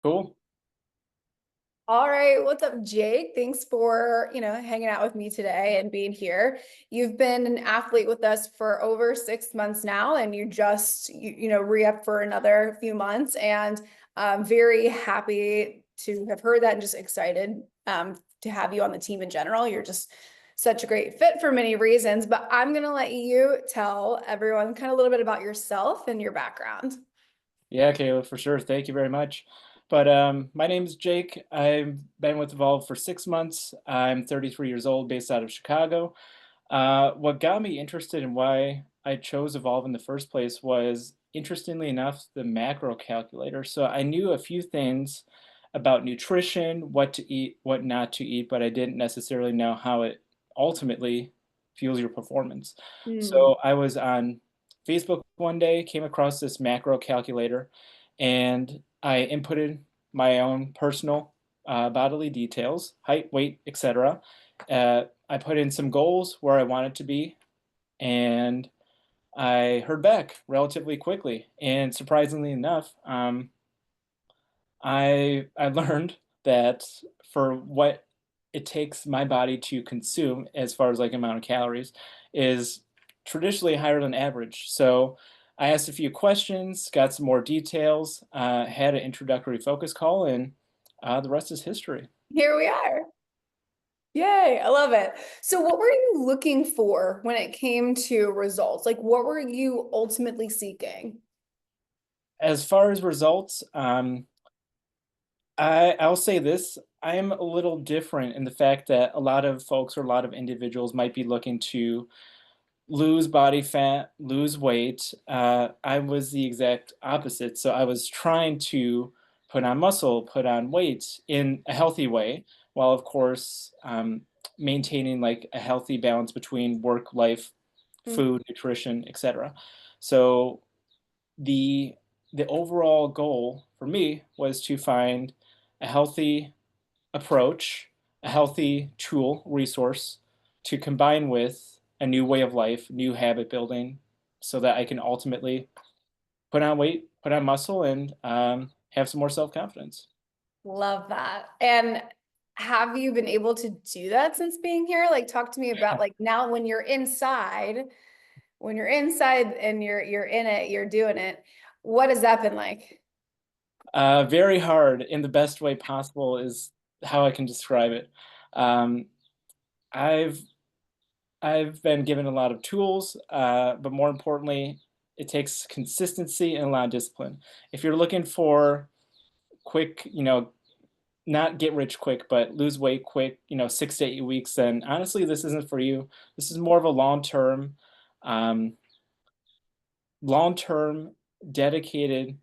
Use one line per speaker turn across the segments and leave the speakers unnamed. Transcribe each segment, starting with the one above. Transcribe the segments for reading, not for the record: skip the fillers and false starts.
Cool.
All right, what's up, Jake? Thanks for, hanging out with me today and being here. You've been an athlete with us for over 6 months now, and you just, re-up for another few months. And I'm very happy to have heard that and just excited to have you on the team in general. You're just such a great fit for many reasons, but I'm gonna let you tell everyone kind of a little bit about yourself and your background.
Yeah, Kayla, for sure. Thank you very much. But my name is Jake. I've been with Evolve for 6 months. I'm 33 years old, based out of Chicago. What got me interested in why I chose Evolve in the first place was, interestingly enough, the macro calculator. So I knew a few things about nutrition, what to eat, what not to eat, but I didn't necessarily know how it ultimately fuels your performance.
Hmm.
So I was on Facebook one day, came across this macro calculator, and I inputted my own personal bodily details, height, weight, etc. I put in some goals where I wanted to be, and I heard back relatively quickly. And surprisingly enough, I learned that for what it takes my body to consume as far as like amount of calories is traditionally higher than average. So I asked a few questions, got some more details, had an introductory focus call, and the rest is history.
Here we are. Yay, I love it. So, what were you looking for when it came to results? Like, what were you ultimately seeking?
As far as results, I'll say this. I'm a little different in the fact that a lot of folks or a lot of individuals might be looking to lose body fat, lose weight. I was the exact opposite. So I was trying to put on muscle, put on weight in a healthy way, while of course maintaining like a healthy balance between work, life,
Mm.
food, nutrition, etc. So the the overall goal for me was to find a healthy approach, a healthy tool, resource to combine with a new way of life, new habit building, so that I can ultimately put on weight, put on muscle, and have some more self confidence.
Love that. And have you been able to do that since being here? Like, talk to me about like now when you're inside and you're in it, you're doing it. What has that been like?
Very hard in the best way possible is how I can describe it. Um, I've I've been given a lot of tools, but more importantly, it takes consistency and a lot of discipline. If you're looking for quick, not get rich quick, but lose weight quick, 6 to 8 weeks, then honestly, this isn't for you. This is more of a um, long-term dedicated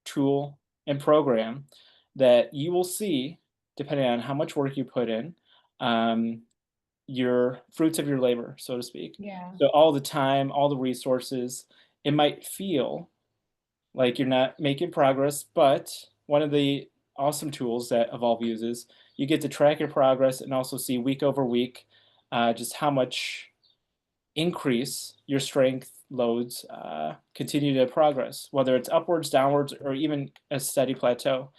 tool and program that you will see, depending on how much work you put in, um, your fruits of your labor, so to speak.
Yeah.
So all the time, all the resources, it might feel like you're not making progress, but one of the awesome tools that Evolve uses, you get to track your progress and also see week over week just how much increase your strength loads continue to progress, whether it's upwards, downwards, or even a steady plateau.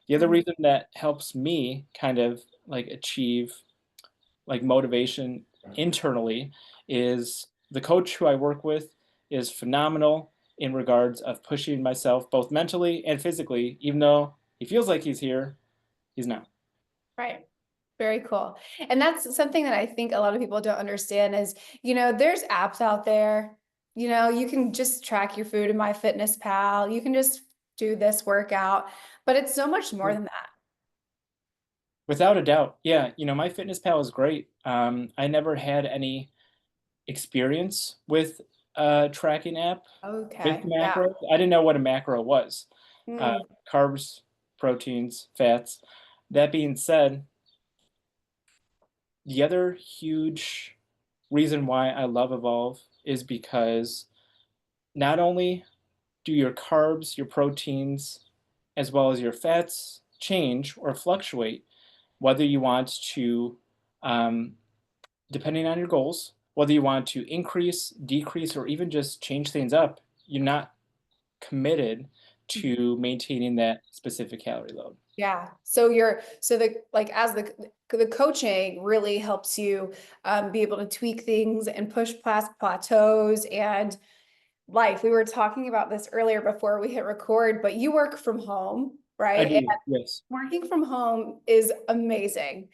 The other
Mm.
reason that helps me kind of like achieve like motivation internally is the coach who I work with is phenomenal in regards of pushing myself both mentally and physically, even though he feels like he's here, he's not.
Right. Very cool. And that's something that I think a lot of people don't understand is, there's apps out there. You can just track your food in MyFitnessPal. You can just do this workout, but it's so much more than that.
Without a doubt. Yeah, my Fitness Pal is great. I never had any experience with a tracking app with
Okay. Yeah.
macros. I didn't know what a macro was. Uh,
Mm.
carbs, proteins, fats. That being said, the other huge reason why I love Evolve is because not only do your carbs, your proteins, as well as your fats change or fluctuate, whether you want to, um, depending on your goals, whether you want to increase, decrease, or even just change things up, you're not committed to maintaining that specific calorie load.
Yeah. So like as the coaching really helps you be able to tweak things and push past plateaus and life. We were talking about this earlier before we hit record, but you work from home,
I
right? And
do, yes.
working from home is amazing.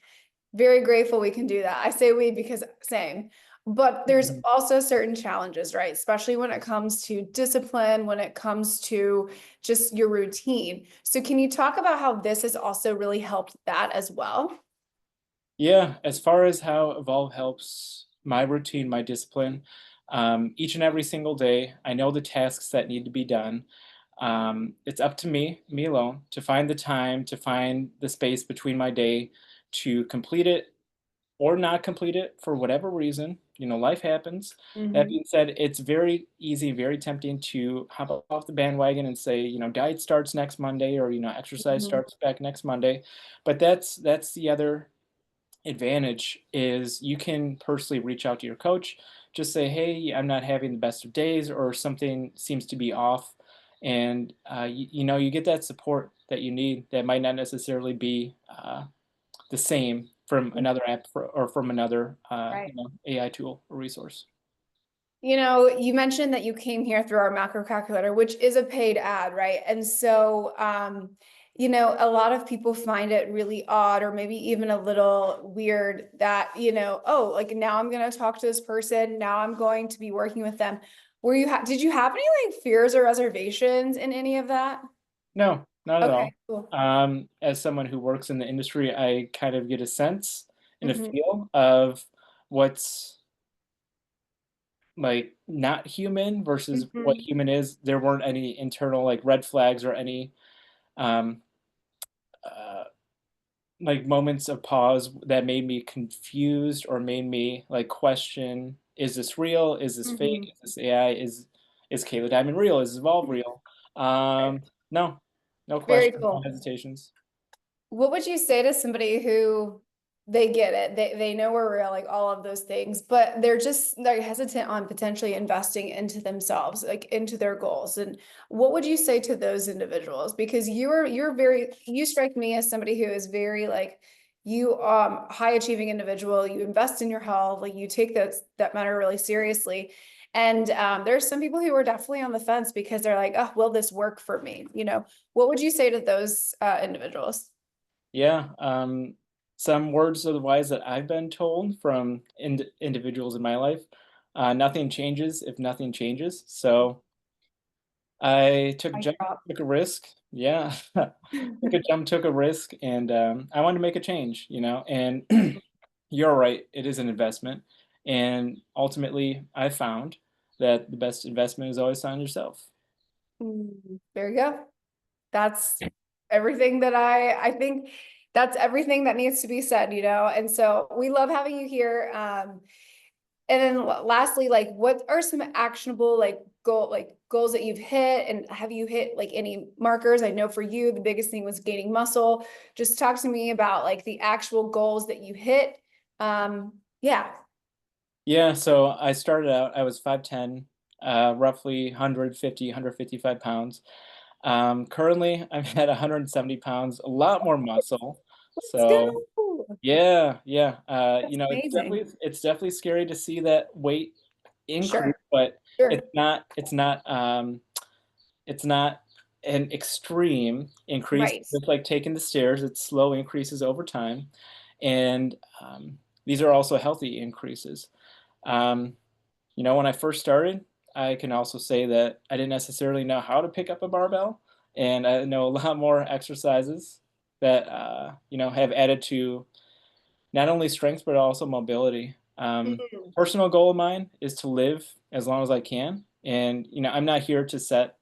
Very grateful we can do that. I say we because same. But there's
Mhm.
also certain challenges, right? Especially when it comes to discipline, when it comes to just your routine. So can you talk about how this has also really helped that as well?
Yeah, as far as how Evolve helps my routine, my discipline, each and every single day, I know the tasks that need to be done. It's up to me alone, to find the time, to find the space between my day to complete it or not complete it for whatever reason. You know, life happens. That
Hmm.
being said, it's very easy, very tempting to hop off the bandwagon and say, you know, diet starts next Monday or, you know, exercise
Hmm.
starts back next Monday. But that's the other advantage is you can personally reach out to your coach, just say, "Hey, I'm not having the best of days, or something seems to be off," and you know you get that support that you need. That might not necessarily be the same from another app or from another
Right.
you know AI tool or resource.
You know, you mentioned that you came here through our macro calculator, which is a paid ad, right? And so, you know, a lot of people find it really odd or maybe even a little weird that, you know, oh, like now I'm going to talk to this person. Now I'm going to be working with them. Did you have any like fears or reservations in any of that?
No, not at
Okay,
all.
cool.
As someone who works in the industry, I kind of get a sense and a
Hmm.
feel of what's like not human versus what
Hmm.
human is. There weren't any internal like red flags or any um, uh, like moments of pause that made me confused or made me like question: Is this real? Is this fake?
Hmm.
Is this AI? Is Kayla Diamond real? Is Evolve real? No, no
Very
questions, no
cool.
hesitations.
What would you say to somebody who they get it, they know we're real, like all of those things, but they're hesitant on potentially investing into themselves, like into their goals. And what would you say to those individuals? Because you strike me as somebody who is very like you high achieving individual, you invest in your health, like you take that matter really seriously. And there's some people who are definitely on the fence because they're like, oh, will this work for me? You know, what would you say to those individuals?
Yeah, some words of the wise that I've been told from individuals in my life: nothing changes if nothing changes. So I took a
Mic
jump,
drop.
took a risk. Yeah, took a jump, took a risk, and I wanted to make a change. You know, and you're right, it is an investment, and ultimately, I found that the best investment is always on yourself.
There you go. That's everything that I think that's everything that needs to be said, you know? And so we love having you here. And then lastly, like what are some actionable goals that you've hit and have you hit like any markers? I know for you the biggest thing was gaining muscle. Just talk to me about like the actual goals that you hit. Yeah.
Yeah, so I started out, I was 5'10", roughly 150, 155 pounds. Currently, I'm at 170 pounds, a lot more muscle.
Let's
So
go.
yeah, yeah. You
That's
know,
amazing.
it's definitely scary to see that weight increase,
Sure.
but
Sure.
it's not an extreme increase.
Right.
It's like taking the stairs, it's slow increases over time. And these are also healthy increases. Um, you know, when I first started, I can also say that I didn't necessarily know how to pick up a barbell, and I know a lot more exercises that you know have added to not only strength but also mobility.
Mhm.
Personal goal of mine is to live as long as I can, and you know I'm not here to set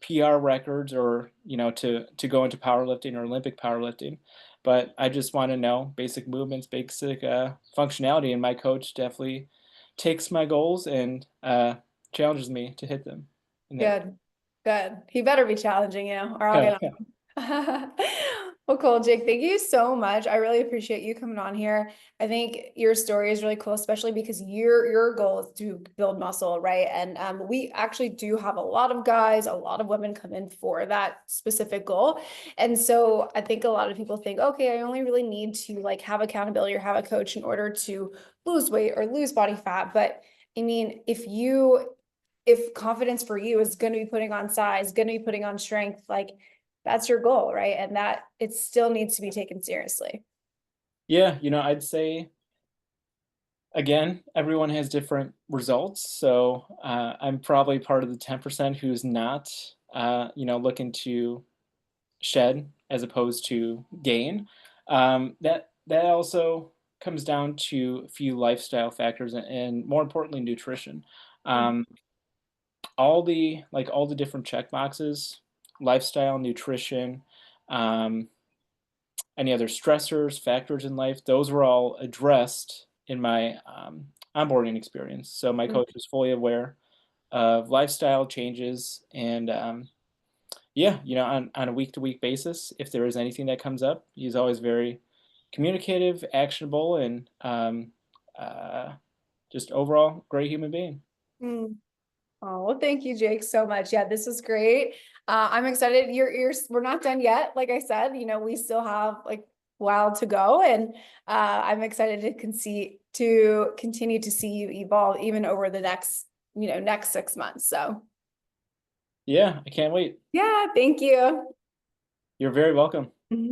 PR records or you know to go into powerlifting or Olympic powerlifting, but I just want to know basic movements, basic functionality, and my coach definitely takes my goals and challenges me to hit them. And that,
Good. Good. He better be challenging you or I'll get on. Well, cool, Jake. Thank you so much. I really appreciate you coming on here. I think your story is really cool, especially because your goal is to build muscle, right? And we actually do have a lot of guys, a lot of women come in for that specific goal. And so I think a lot of people think, okay, I only really need to like have accountability or have a coach in order to lose weight or lose body fat. But I mean, if confidence for you is going to be putting on size, going to be putting on strength, like that's your goal, right? And that it still needs to be taken seriously.
Yeah, I'd say again, everyone has different results, so I'm probably part of the 10% who's not, looking to shed as opposed to gain. That also comes down to a few lifestyle factors and more importantly, nutrition. Um, all the different check boxes, lifestyle, nutrition, um, any other stressors, factors in life, those were all addressed in my onboarding experience. So my
Mm.
coach was fully aware of lifestyle changes and yeah, on a week to week basis, if there is anything that comes up, he's always very communicative, actionable, and uh, just overall great human being.
Mm. Oh, well, thank you, Jake, so much. Yeah, this is great. I'm excited. We're not done yet. Like I said, we still have like a while to go, and I'm excited to continue to see you evolve even over the next 6 months. So,
Yeah, I can't wait.
yeah, thank you.
You're very welcome.
Mhm.